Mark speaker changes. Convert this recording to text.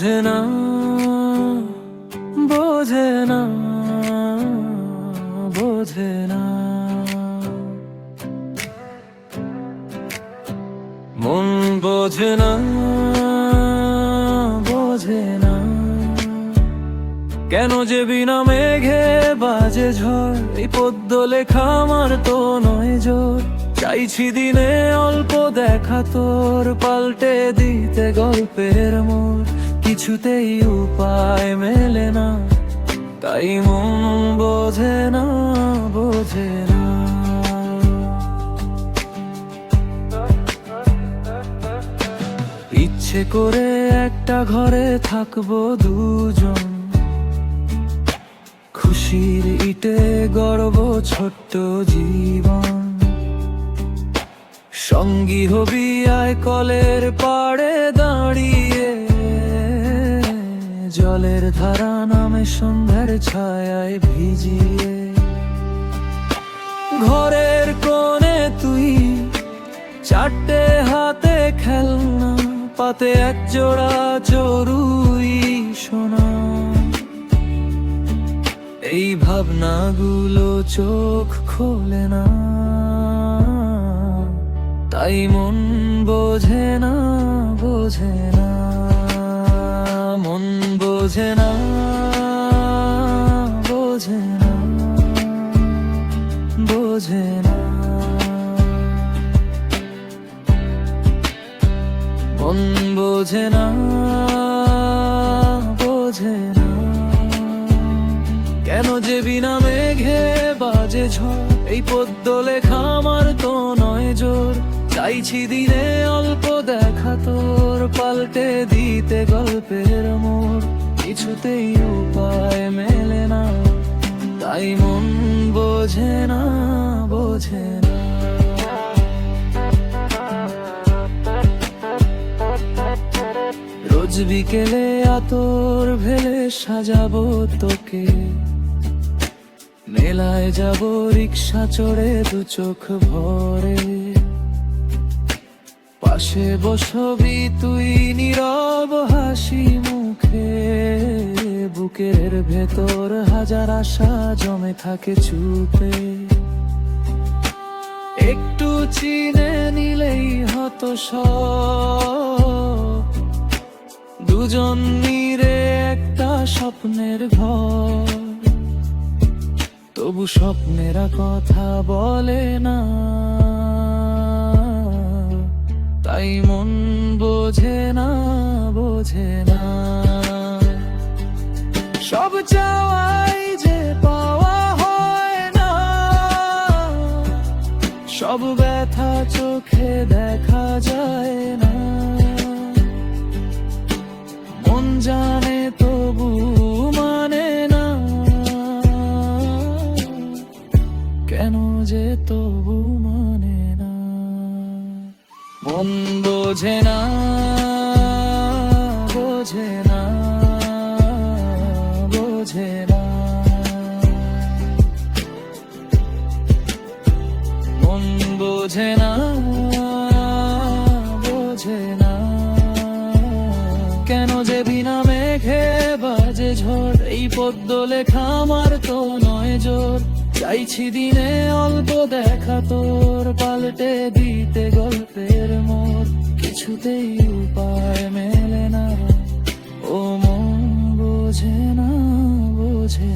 Speaker 1: বোঝে না, বোঝে না, বোঝে না। মন বোঝে না, বোঝে না, কেন যে বিনা মেঘে বাজে ঝড়। এই পদ্য লেখা আমার তো নয় জোর, চাইছি দিনে অল্প দেখা তোর, পাল্টে দিতে গল্পের মোড়। কিছুতেই উপায় মেলে না, তাই মন বোঝে না, বোঝে না। ইচ্ছে করে একটা ঘরে থাকবো দুজন, খুশির ইটে গড়ব ছোট্ট জীবন। সঙ্গী হবি আয় কলের পাড়ে দাঁড়িয়ে, জলের ধারা নামে সন্ধ্যার ছায়ায় ভিজিয়ে। ঘরের কোণে তুই চারটে হাতে খেলনা, পাতে এক জোড়া চড়ুই সোনা। এই ভাবনাগুলো চোখ খোলে না, তাই মন বোঝে না, বোঝে না। মন বোঝে না, বোঝে না, বোঝে না। মন বোঝে না, বোঝে না, কেন যে বিনা মেঘে বাজে ঝড়। এই পদ্য লেখা আমার তো নয় জোর, চাইছি দিনে অল্প দেখা তোর, পাল্টে দিতে গল্পের মোড়। কিছুতেই উপায় মেলে না, তাই মন বোঝে না, বোঝে না। রোজ বিকেলে আতর ভেলে সাজাবো তোকে, মেলায় যাব রিক্সা চড়ে দু চোখ ভরে। পাশে বসবি তুই নীরব হাসি মুখে, বুকের ভেতর হাজার আশা জমে থাকে চুপে। একটু চিনে নিলেই হতো সব, দুজন মিলে একটা স্বপ্নের ঘর। তবু স্বপ্নেরা কথা বলে না, তাই মন বোঝে না, বোঝে না। সব চাওয়াই যে পাওয়া হয় না, সব ব্যথা চোখে দেখা যায় না। মন জানে তবু মানে না, কেন যে তবু মানে না। মন বোঝে না, বোঝে না, বোঝে না। মন বোঝে না, বোঝে না, কেন যে বিনা মেঘে বাজে ঝড়। এই পদ্য লেখা আমার তো নয় জোর, চাইছি দিনে অল্প দেখা তোর, পাল্টে দিতে গল্পের মোড়। কিছুতেই উপায় মেলে না, ও মন বোঝে না, বোঝে